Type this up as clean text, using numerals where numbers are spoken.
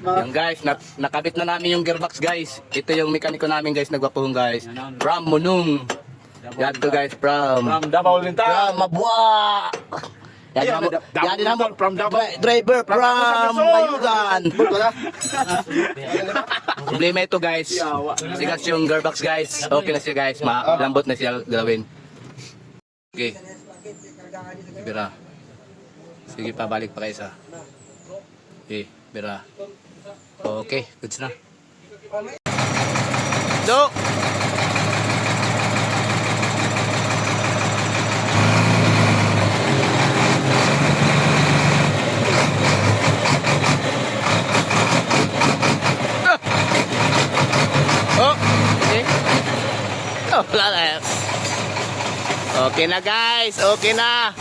Yan guys, nakabit na namin yung gearbox guys. Ito yung mekaniko namin guys, nagwapuhong guys. From Munung. Yan to guys, from Davao Oriental. From Mabua. Yan din mo. From Davao. Driver from Bayugan. Problema ito guys. Sigas yung gearbox guys. Okay na siya guys. Malambot na siya gawin. Okay. Bira. Sige pa, balik pa kayo sa. Okay, bira. Okay, goods na. So, oh, okay. Oh, wala na. Okay na guys, okay na.